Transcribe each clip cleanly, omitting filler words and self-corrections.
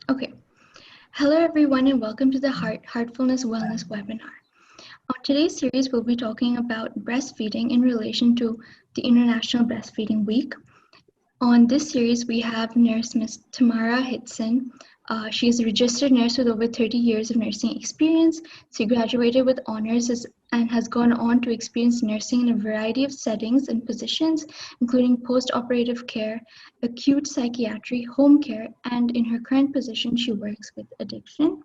Okay. Hello, everyone, and welcome to the Heartfulness Wellness webinar. On today's series, we'll be talking about breastfeeding in relation to the International Breastfeeding Week. On this series, we have nurse Ms. Tamara Hitson. She is a registered nurse with over 30 years of nursing experience. She graduated with honors and has gone on to experience nursing in a variety of settings and positions, including post-operative care, acute psychiatry, home care, and in her current position, she works with addiction.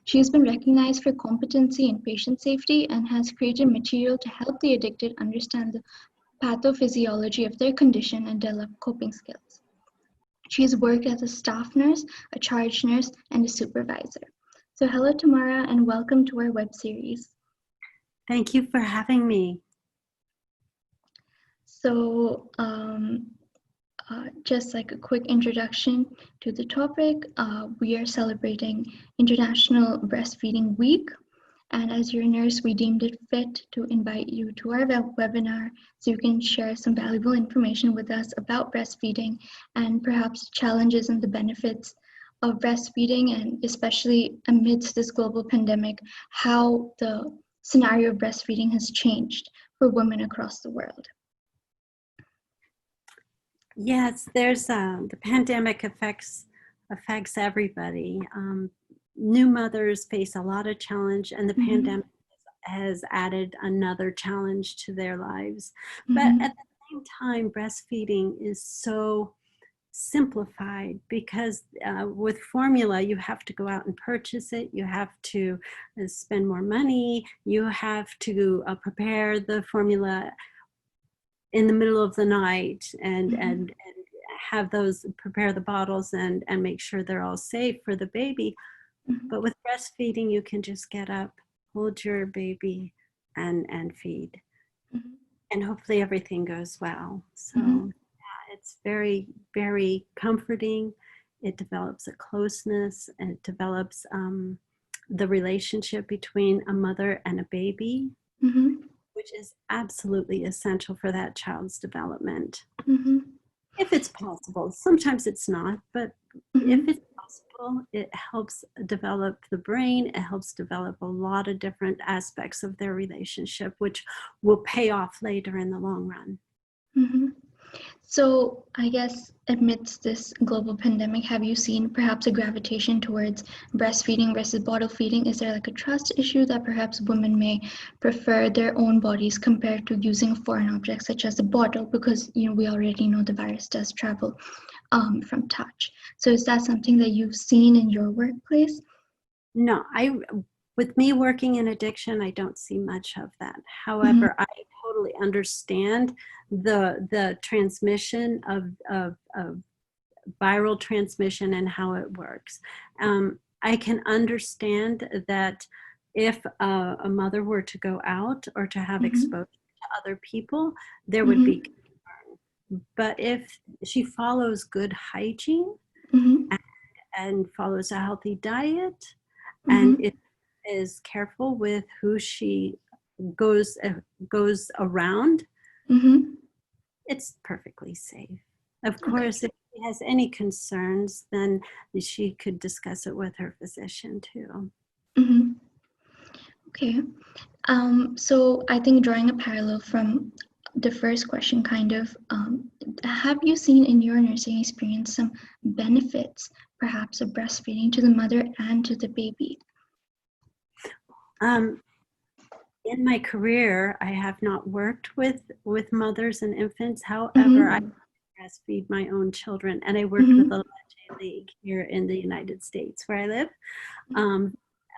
She has been recognized for competency in patient safety and has created material to help the addicted understand the pathophysiology of their condition and develop coping skills. She has worked as a staff nurse, a charge nurse, and a supervisor. So hello, Tamara, and welcome to our web series. Thank you for having me. So just like a quick introduction to the topic, we are celebrating International Breastfeeding Week. And as your nurse, we deemed it fit to invite you to our webinar so you can share some valuable information with us about breastfeeding and perhaps challenges and the benefits of breastfeeding, and especially amidst this global pandemic, how the scenario of breastfeeding has changed for women across the world. Yes, there's the pandemic affects everybody. New mothers face a lot of challenge, and the pandemic has added another challenge to their lives. But at the same time, breastfeeding is so simplified because with formula, you have to go out and purchase it. You have to spend more money. You have to prepare the formula in the middle of the night and have those, prepare the bottles and make sure they're all safe for the baby. But with breastfeeding, you can just get up, hold your baby and feed. And hopefully everything goes well. So yeah, it's very, very comforting. It develops a closeness, and it develops the relationship between a mother and a baby, which is absolutely essential for that child's development. If it's possible. Sometimes it's not, but if it's possible, it helps develop the brain. It helps develop a lot of different aspects of their relationship, which will pay off later in the long run. So I guess amidst this global pandemic, have you seen perhaps a gravitation towards breastfeeding versus bottle feeding? Is there like a trust issue that perhaps women may prefer their own bodies compared to using a foreign object such as a bottle, because we already know the virus does travel from touch. So is that something that you've seen in your workplace? No, with me working in addiction, I don't see much of that. However, I totally understand the transmission of viral transmission and how it works. I can understand that if a mother were to go out or to have exposure to other people, there would be concern. But if she follows good hygiene and follows a healthy diet, and it is careful with who she goes around, it's perfectly safe. Of course, if she has any concerns, then she could discuss it with her physician too. Okay. So I think drawing a parallel from the first question, kind of, have you seen in your nursing experience some benefits perhaps of breastfeeding to the mother and to the baby? In my career, I have not worked with mothers and infants. However, I breastfeed my own children, and I worked with a Leche League here in the United States where I live.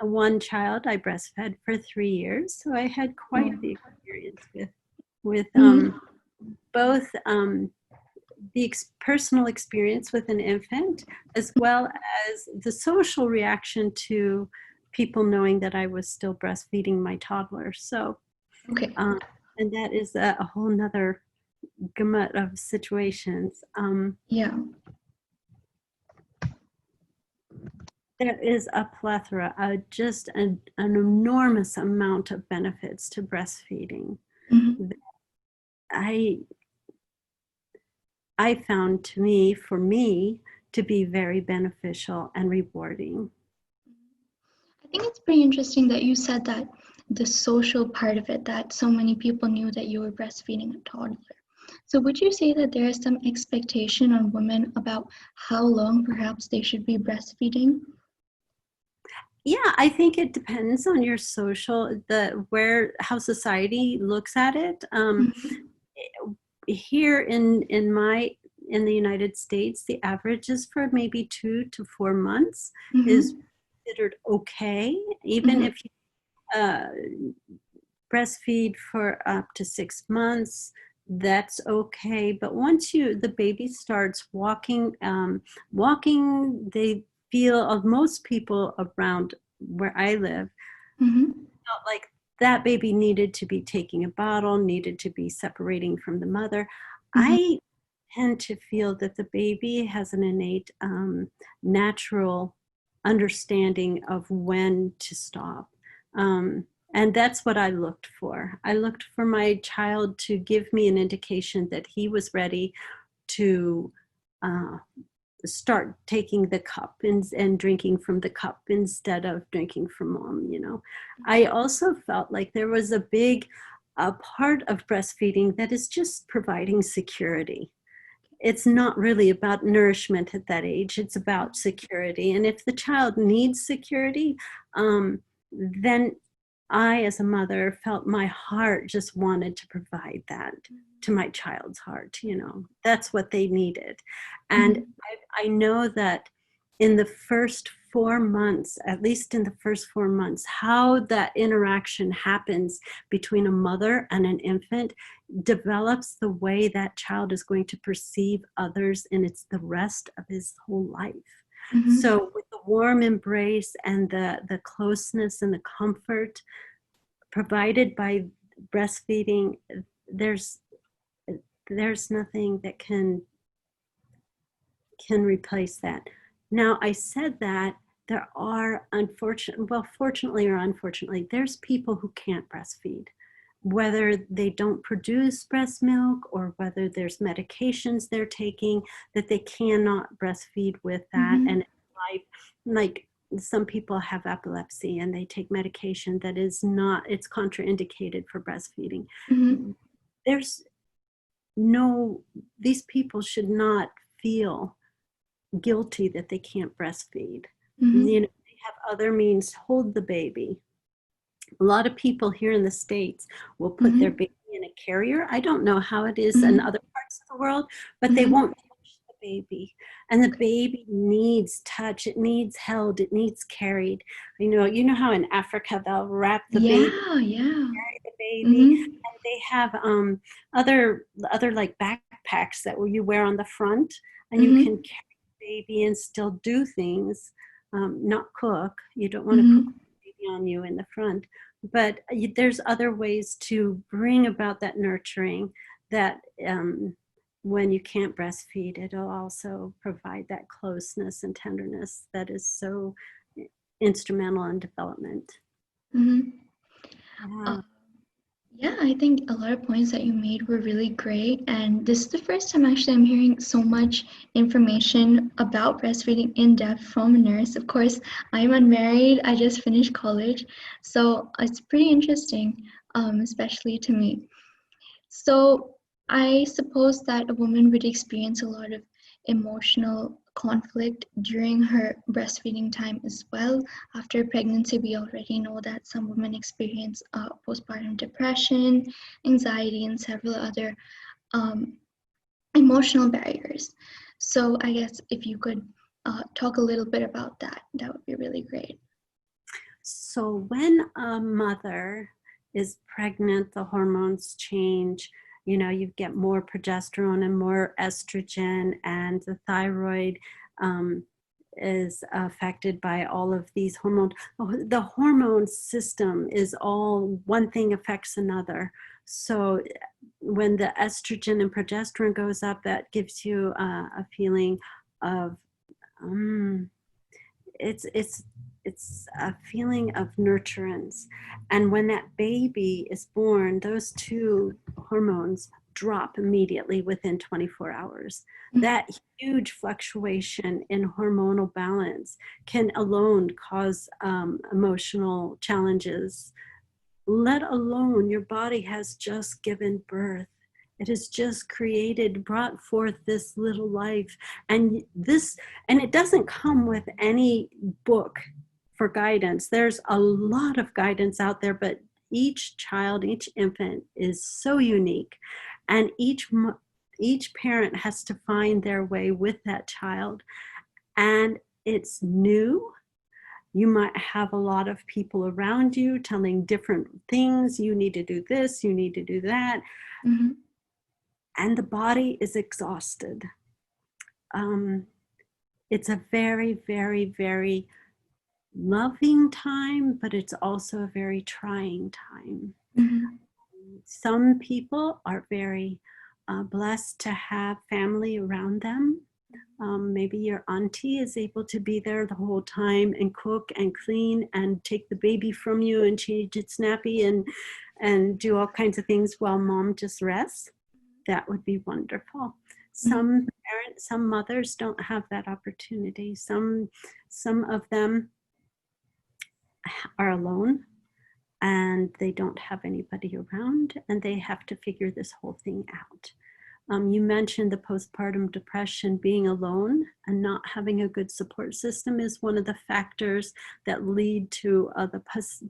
One child I breastfed for 3 years, so I had quite the experience with both the personal experience with an infant, as well as the social reaction to people knowing that I was still breastfeeding my toddler. So, and that is a whole nother gamut of situations. There is a plethora, just an enormous amount of benefits to breastfeeding. I found for me, to be very beneficial and rewarding. I think it's pretty interesting that you said that the social part of it, that so many people knew that you were breastfeeding a toddler. So would you say that there is some expectation on women about how long perhaps they should be breastfeeding? Yeah, I think it depends on your how society looks at it. Mm-hmm. Here in the United States, the average is for maybe 2 to 4 months is Mm-hmm. considered okay, even Mm-hmm. if you uh, breastfeed for up to 6 months. That's okay, but once the baby starts walking, they feel of most people around where I live Mm-hmm. felt like that baby needed to be taking a bottle, needed to be separating from the mother. Mm-hmm. I tend to feel that the baby has an innate natural understanding of when to stop. And that's what I looked for. I looked for my child to give me an indication that he was ready to uh, start taking the cup and drinking from the cup instead of drinking from mom. I also felt like there was a part of breastfeeding that is just providing security. It's not really about nourishment at that age, it's about security. And if the child needs security, then I, as a mother, felt my heart just wanted to provide that to my child's heart. That's what they needed. And Mm-hmm. I know that in the first 4 months, at least in the first 4 months, how that interaction happens between a mother and an infant develops the way that child is going to perceive others, and it's the rest of his whole life. Mm-hmm. So with the warm embrace and the closeness and the comfort provided by breastfeeding, there's there's nothing that can replace that. Now, I said that there are fortunately or unfortunately, there's people who can't breastfeed, whether they don't produce breast milk or whether there's medications they're taking that they cannot breastfeed with that. Mm-hmm. And like some people have epilepsy and they take medication that is not, it's contraindicated for breastfeeding. Mm-hmm. There's no, these people should not feel guilty that they can't breastfeed. Mm-hmm. They have other means. Hold the baby. A lot of people here in the States will put their Mm-hmm. baby in a carrier. I don't know how it is in Mm-hmm. other parts of the world, but they Mm-hmm. won't touch the baby. And the Okay. baby needs touch. It needs held. It needs carried. You know how in Africa they'll wrap the baby, Yeah, yeah. carry the baby, Mm-hmm. and they have other like backpacks that you wear on the front, and you can Mm-hmm. carry the baby and still do things, not cook. You don't want to cook Mm-hmm. the baby on you in the front, but there's other ways to bring about that nurturing that when you can't breastfeed, it'll also provide that closeness and tenderness that is so instrumental in development. Mm-hmm. Uh, Yeah. yeah, I think a lot of points that you made were really great. And this is the first time actually I'm hearing so much information about breastfeeding in depth from a nurse. Of course, I'm unmarried, I just finished college. So it's pretty interesting, especially to me. So I suppose that a woman would experience a lot of emotional conflict during her breastfeeding time as well. After pregnancy, we already know that some women experience postpartum depression, anxiety, and several other um, emotional barriers. So I guess if you could talk a little bit about that, that would be really great. So when a mother is pregnant, the hormones change. You get more progesterone and more estrogen, and the thyroid is affected by all of these hormones. The hormone system is all one thing affects another. So when the estrogen and progesterone goes up, that gives you a feeling of um, it's it's a feeling of nurturance. And when that baby is born, those two hormones drop immediately within 24 hours. Mhm. That huge fluctuation in hormonal balance can alone cause emotional challenges, let alone your body has just given birth. It has just created, brought forth this little life. And it doesn't come with any book for guidance. There's a lot of guidance out there, but each child, each infant is so unique. And each parent has to find their way with that child. And it's new. You might have a lot of people around you telling different things. You need to do this, you need to do that. Mhm. And the body is exhausted. It's a very, very, very loving time, but it's also a very trying time. Mhm. Some people are very blessed to have family around them. Maybe your auntie is able to be there the whole time and cook and clean and take the baby from you and change its nappy and do all kinds of things while mom just rests. That would be wonderful. Mhm. Some mothers don't have that opportunity. Some of them are alone and they don't have anybody around and they have to figure this whole thing out. You mentioned the postpartum depression. Being alone and not having a good support system is one of the factors that lead to the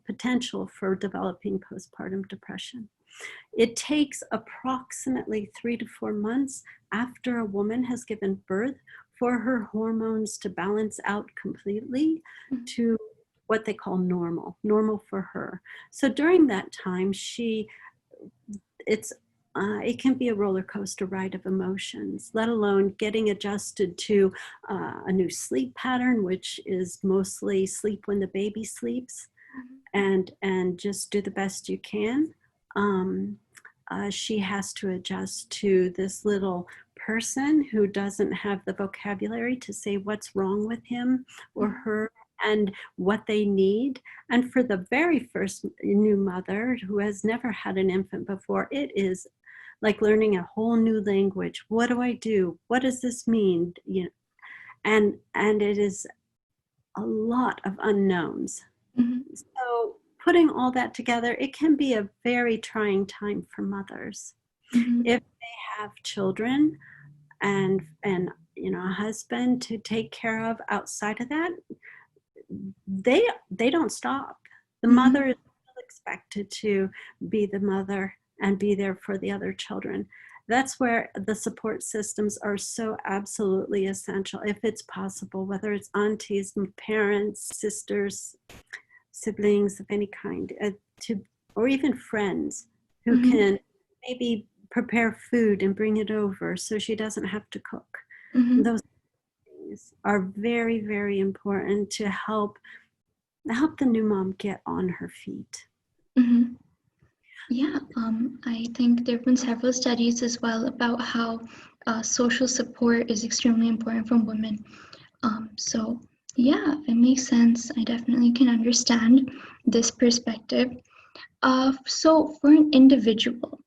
potential for developing postpartum depression. It takes approximately 3 to 4 months after a woman has given birth for her hormones to balance out completely to what they call normal for her. So during that time, it can be a roller coaster ride of emotions, let alone getting adjusted to a new sleep pattern, which is mostly sleep when the baby sleeps, and just do the best you can. She has to adjust to this little person who doesn't have the vocabulary to say what's wrong with him or her and what they need. And for the very first new mother who has never had an infant before, it is like learning a whole new language. What do I do? What does this mean? You know, and it is a lot of unknowns. Mhm. So putting all that together, it can be a very trying time for mothers. Mhm. If they have children and a husband to take care of outside of that, they don't stop. The mother Mhm. is still expected to be the mother and be there for the other children. That's where the support systems are so absolutely essential, if it's possible, whether it's aunties, parents, sisters, siblings of any kind, or even friends who Mhm. can maybe prepare food and bring it over so she doesn't have to cook. Mhm. Those things are very, very important to help the new mom get on her feet. Mhm. Yeah, I think there have been several studies as well about how social support is extremely important for women. So, yeah, it makes sense. I definitely can understand this perspective. So, for an individual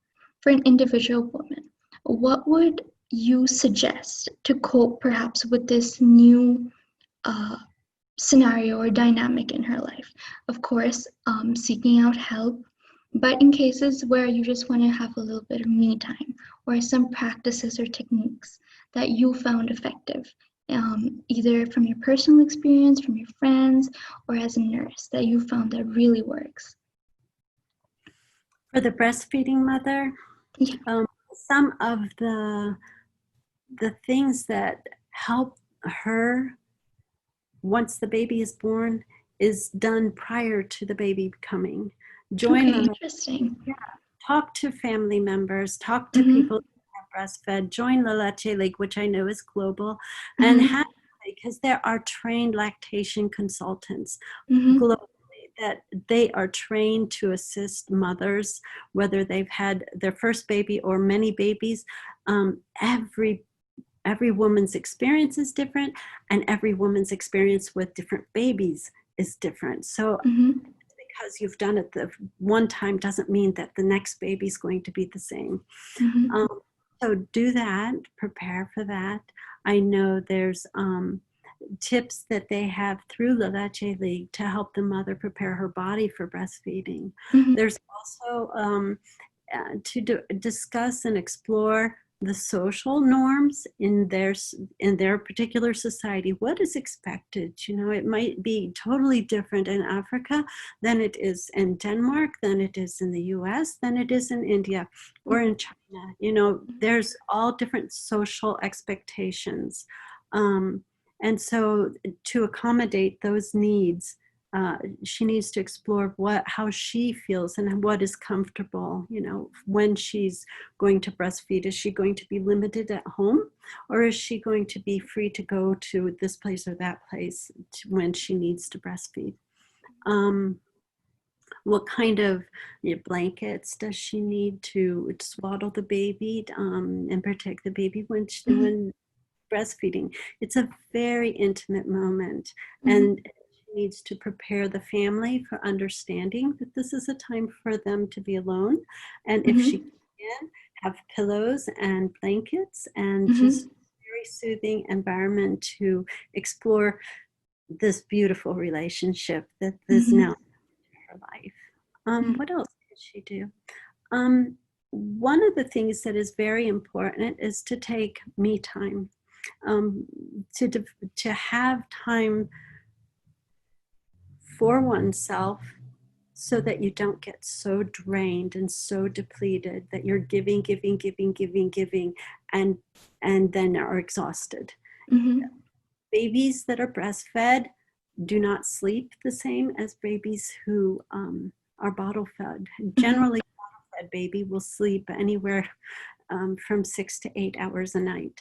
woman, what would you suggest to cope perhaps with this new uh, scenario or dynamic in her life? Of course, seeking out help, but in cases where you just want to have a little bit of me time or some practices or techniques that you found effective, either from your personal experience, from your friends, or as a nurse that you found that really works. For the breastfeeding mother, Yeah. some of the things that help her once the baby is born is done prior to the baby coming. Join Okay, the interesting. talk to family members, talk to Mm-hmm. people who have breastfed, join the Leche League, which I know is global, and Mm-hmm. have, because there are trained lactation consultants Mm-hmm. globally that they are trained to assist mothers, whether they've had their first baby or many babies. Every woman's experience is different, and every woman's experience with different babies is different. So Mm-hmm. it's because you've done it the one time doesn't mean that the next baby's going to be the same. Mm-hmm. So do that, prepare for that. I know there's tips that they have through the Leche League to help the mother prepare her body for breastfeeding. Mm-hmm. There's also to discuss and explore the social norms in their particular society. What is expected? You know, it might be totally different in Africa than it is in Denmark, than it is in the US, than it is in India or in China. You know, there's all different social expectations. And so to accommodate those needs, she needs to explore how she feels and what is comfortable. You know, when she's going to breastfeed, is she going to be limited at home, or is she going to be free to go to this place or that place when she needs to breastfeed? What kind of blankets does she need to swaddle the baby and protect the baby when breastfeeding? It's a very intimate moment, and she needs to prepare the family for understanding that this is a time for them to be alone, and if she can, have pillows and blankets and just very soothing environment to explore this beautiful relationship that is now in her life. What else can she do? One of the things that is very important is to take me time. To have time for oneself so that you don't get so drained and so depleted that you're giving, and then are exhausted. Babies that are breastfed do not sleep the same as babies who are bottle fed. Generally, a bottle fed baby will sleep anywhere from 6 to 8 hours a night.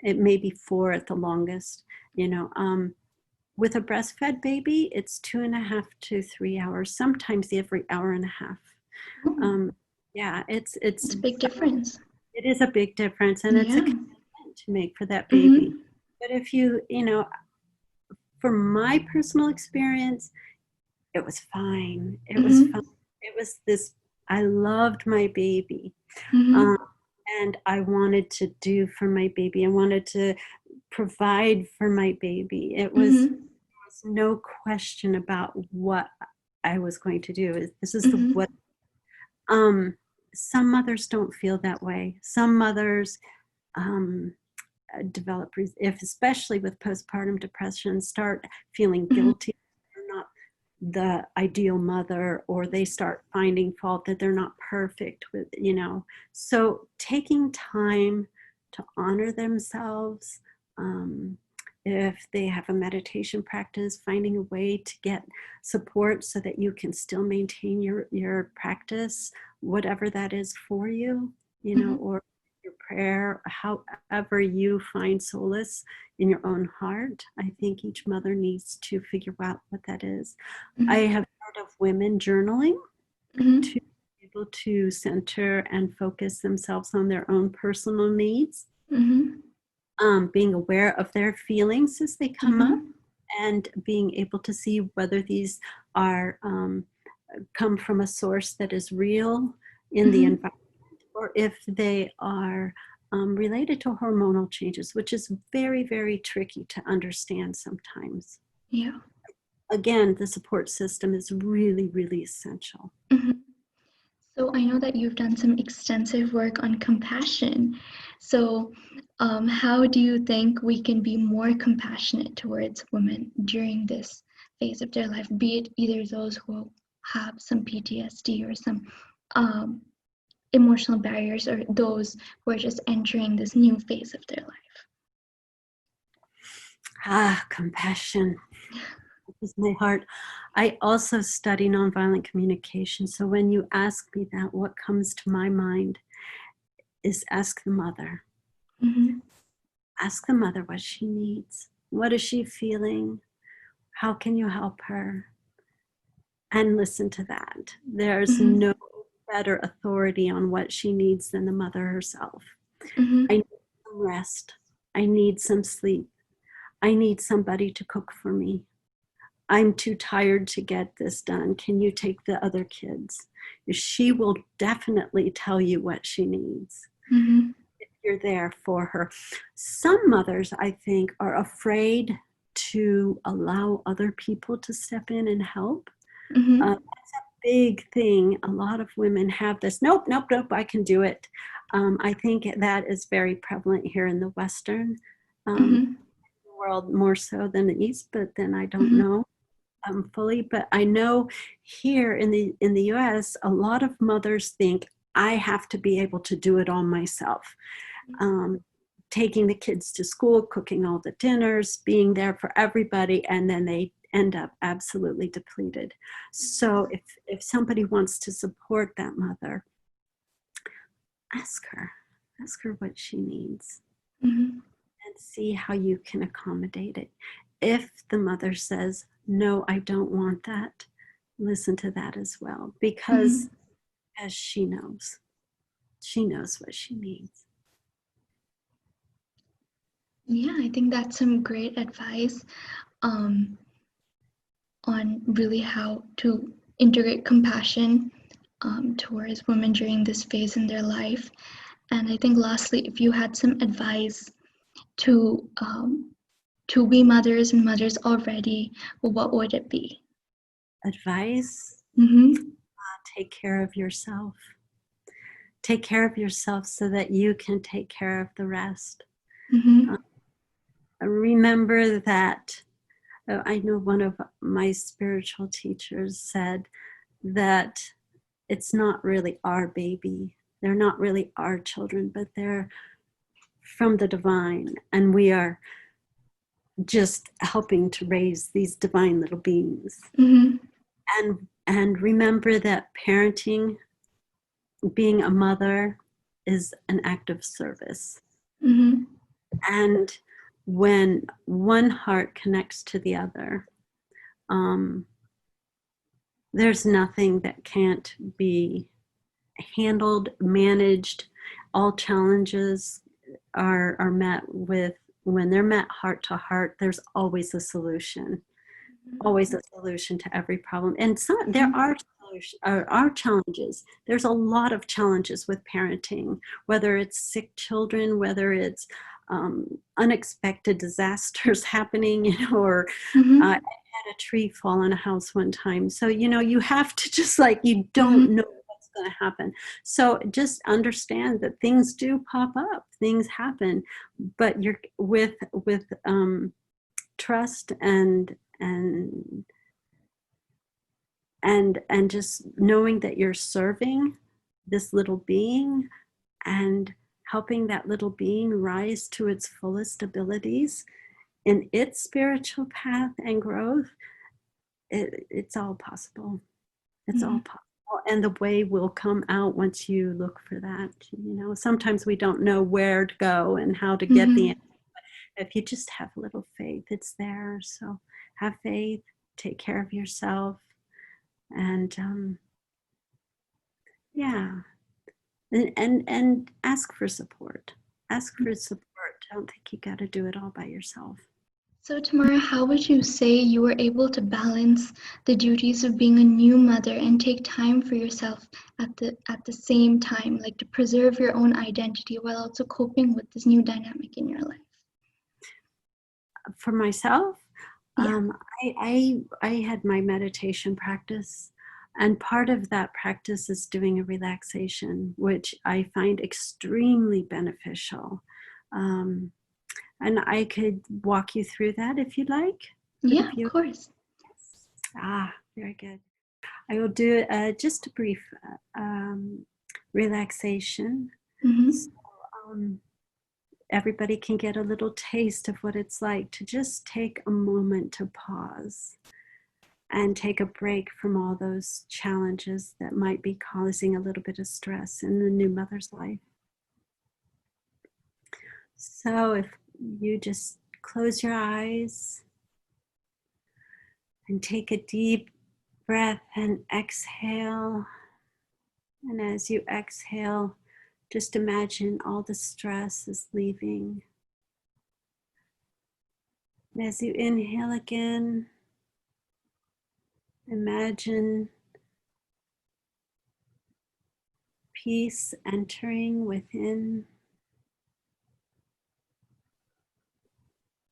It may be 4 at the longest, you know. With a breastfed baby, it's 2.5 to 3 hours, sometimes every hour and a half. Yeah, it's a big difference. It is a big difference, and it's a commitment to make for that baby. But if you know, for my personal experience, it was fine. It was fine. It was this, I loved my baby. And I wanted to do for my baby. I wanted to provide for my baby. There was no question about what I was going to do. This is what. Some mothers don't feel that way. Some mothers develop, especially with postpartum depression, start feeling guilty. They're not the ideal mother, or they start finding fault that they're not perfect with, you know. So taking time to honor themselves, if they have a meditation practice, finding a way to get support so that you can still maintain your practice, whatever that is for you, you know, or your prayer, however you find solace in your own heart. I think each mother needs to figure out what that is. I have heard of women journaling to be able to center and focus themselves on their own personal needs. Being aware of their feelings as they come up, and being able to see whether these are come from a source that is real in the environment, or if they are related to hormonal changes, which is very, very tricky to understand sometimes. Yeah. Again, the support system is really, really essential. So I know that you've done some extensive work on compassion. So how do you think we can be more compassionate towards women during this phase of their life, be it either those who have some PTSD or some emotional barriers, or those who are just entering this new phase of their life? Compassion. Is my heart. I also study nonviolent communication. So when you ask me that, what comes to my mind is ask the mother. Ask the mother what she needs. What is she feeling? How can you help her? And listen to that. There's no better authority on what she needs than the mother herself. I need some rest. I need some sleep. I need somebody to cook for me. I'm too tired to get this done. Can you take the other kids? She will definitely tell you what she needs. Mm-hmm. If you're there for her. Some mothers, I think, are afraid to allow other people to step in and help. Mm-hmm. That's a big thing. A lot of women have this, nope, nope, nope, I can do it. I think that is very prevalent here in the Western Mm-hmm. world, more so than the East, but then I don't Mm-hmm. know fully. But I know here in the US, a lot of mothers think I have to be able to do it all myself. Taking the kids to school, cooking all the dinners, being there for everybody, and then they end up absolutely depleted. So if somebody wants to support that mother, ask her what she needs Mm-hmm. and see how you can accommodate it. If the mother says, no, I don't want that, listen to that as well, because Mm-hmm. as she knows what she needs. Yeah, I think that's some great advice on really how to integrate compassion towards women during this phase in their life. And I think lastly, if you had some advice to be mothers and mothers already, what would it be? Advice: Mm-hmm. take care of yourself. Take care of yourself so that you can take care of the rest. Mm-hmm. Remember that I know one of my spiritual teachers said that it's not really our baby. They're not really our children, but they're from the divine. And we are just helping to raise these divine little beings. Mm-hmm. And remember that parenting, being a mother, is an act of service. Mm-hmm. And when one heart connects to the other, there's nothing that can't be handled, managed. All challenges are met with, when they're met heart to heart, there's always a solution. Always a solution to every problem. And there are challenges. There's a lot of challenges with parenting, whether it's sick children, whether it's unexpected disasters happening, or Mm-hmm. I had a tree fall on a house one time. So, you have to just, like, you Mm-hmm. don't know what's going to happen. So just understand that things do pop up, things happen, but you're with trust and just knowing that you're serving this little being and helping that little being rise to its fullest abilities in its spiritual path and growth. It's all possible. It's all possible. And the way will come out once you look for that. Sometimes we don't know where to go and how to get the Mm-hmm. answer. If you just have a little faith, it's there. So have faith, take care of yourself, and yeah, and ask for support. Ask for support. Don't think you got to do it all by yourself. So, Tamara, how would you say you were able to balance the duties of being a new mother and take time for yourself at the same time, like to preserve your own identity while also coping with this new dynamic in your life? For myself, Yeah. I had my meditation practice, and part of that practice is doing a relaxation, which I find extremely beneficial. And I could walk you through that if you'd like. Yeah, of course. Very good. I will do just a brief relaxation. Mm-hmm. So, everybody can get a little taste of what it's like to just take a moment to pause and take a break from all those challenges that might be causing a little bit of stress in the new mother's life. So if you just close your eyes and take a deep breath and exhale. And as you exhale, just imagine all the stress is leaving. And as you inhale again, Imagine peace entering within,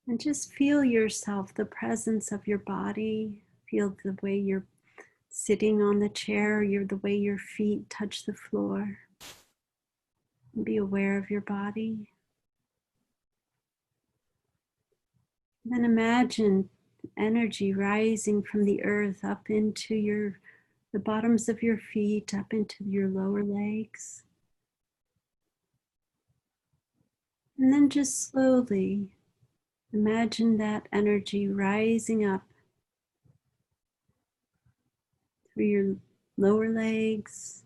and just feel yourself, the presence of your body. Feel the way you're sitting on the chair, the way your feet touch the floor. Be aware of your body. Then imagine energy rising from the earth up into the bottoms of your feet, up into your lower legs. And then just slowly imagine that energy rising up through your lower legs,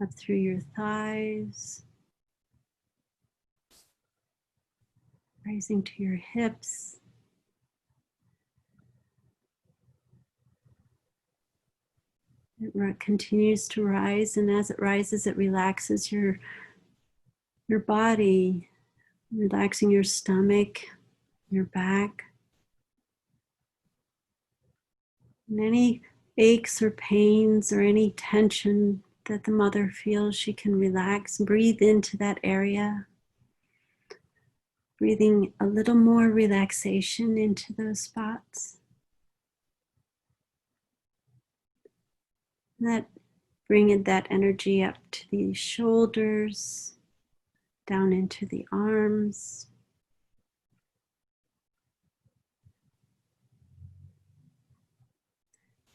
up through your thighs, rising to your hips. It continues to rise, and as it rises, it relaxes your body, relaxing your stomach, your back. And any aches or pains or any tension that the mother feels, she can relax. Breathe into that area. Breathing a little more relaxation into those spots. Bring that energy up to the shoulders, down into the arms.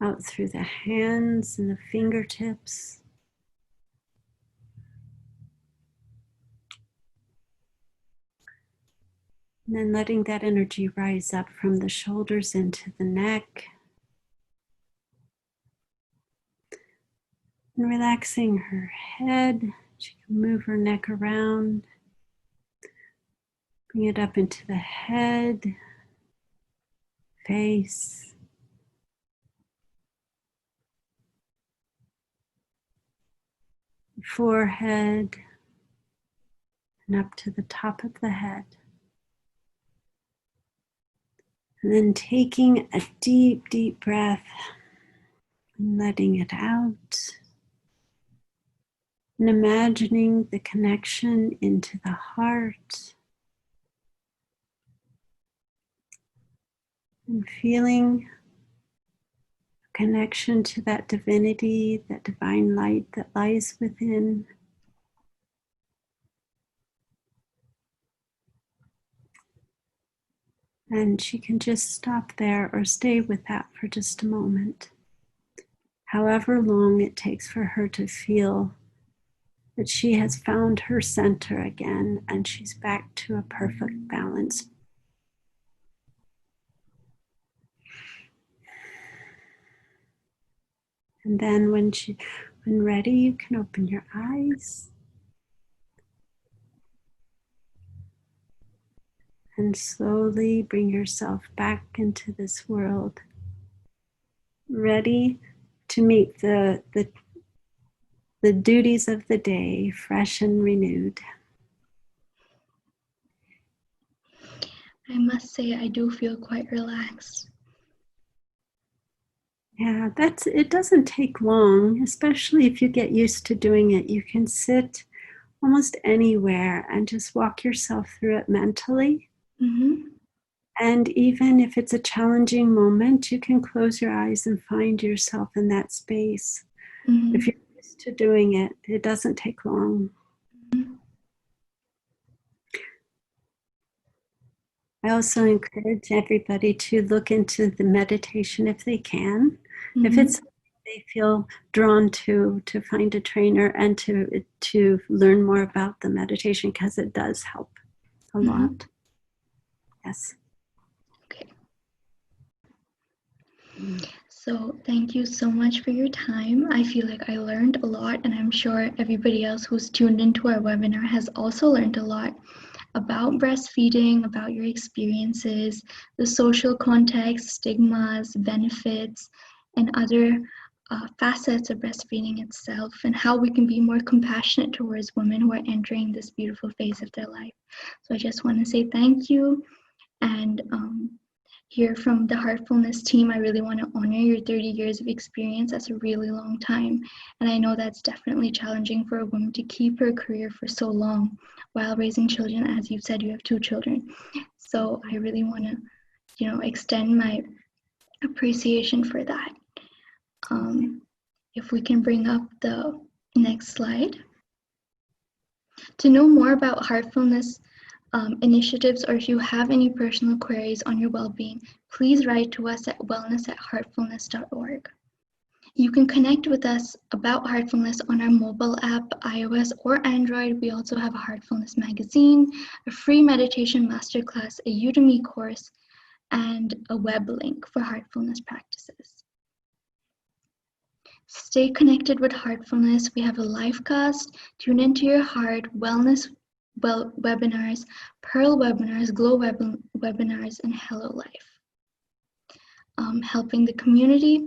Out through the hands and the fingertips. And then letting that energy rise up from the shoulders into the neck. And relaxing her head. She can move her neck around. Bring it up into the head, face, forehead, and up to the top of the head. And then taking a deep, deep breath and letting it out. And imagining the connection into the heart. And feeling a connection to that divinity, that divine light that lies within. And she can just stop there or stay with that for just a moment. However long it takes for her to feel that she has found her center again and she's back to a perfect balance. And then when ready, you can open your eyes. And slowly bring yourself back into this world, ready to meet the duties of the day, fresh and renewed. I must say I do feel quite relaxed. Yeah, it doesn't take long, especially if you get used to doing it. You can sit almost anywhere and just walk yourself through it mentally. Mm-hmm. And even if it's a challenging moment, you can close your eyes and find yourself in that space. Mm-hmm. If you're used to doing it, it doesn't take long. Mm-hmm. I also encourage everybody to look into the meditation if they can. Mm-hmm. If it's they feel drawn to find a trainer and to learn more about the meditation, because it does help a lot. Yes. Okay. So thank you so much for your time. I feel like I learned a lot, and I'm sure everybody else who's tuned into our webinar has also learned a lot about breastfeeding, about your experiences, the social context, stigmas, benefits, and other facets of breastfeeding itself, and how we can be more compassionate towards women who are entering this beautiful phase of their life. So I just want to say thank you, and here from the Heartfulness team, I really want to honor your 30 years of experience. That's a really long time. And I know that's definitely challenging for a woman to keep her career for so long while raising children. As you've said, you have 2 children. So I really want to, extend my appreciation for that. If we can bring up the next slide. To know more about Heartfulness initiatives, or if you have any personal queries on your well-being, please write to us at wellness@heartfulness.org. You can connect with us about Heartfulness on our mobile app, iOS or Android. We also have a Heartfulness magazine, a free meditation masterclass, a Udemy course, and a web link for Heartfulness practices. Stay connected with Heartfulness. We have a live cast, Tune Into Your Heart, wellness webinars, Pearl webinars, Glow webinars, and Hello Life. Helping the community,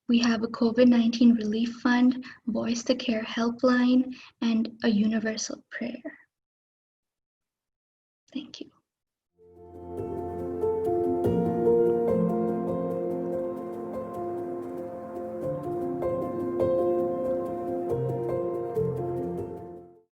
we have a COVID-19 relief fund, Voice to Care helpline, and a universal prayer.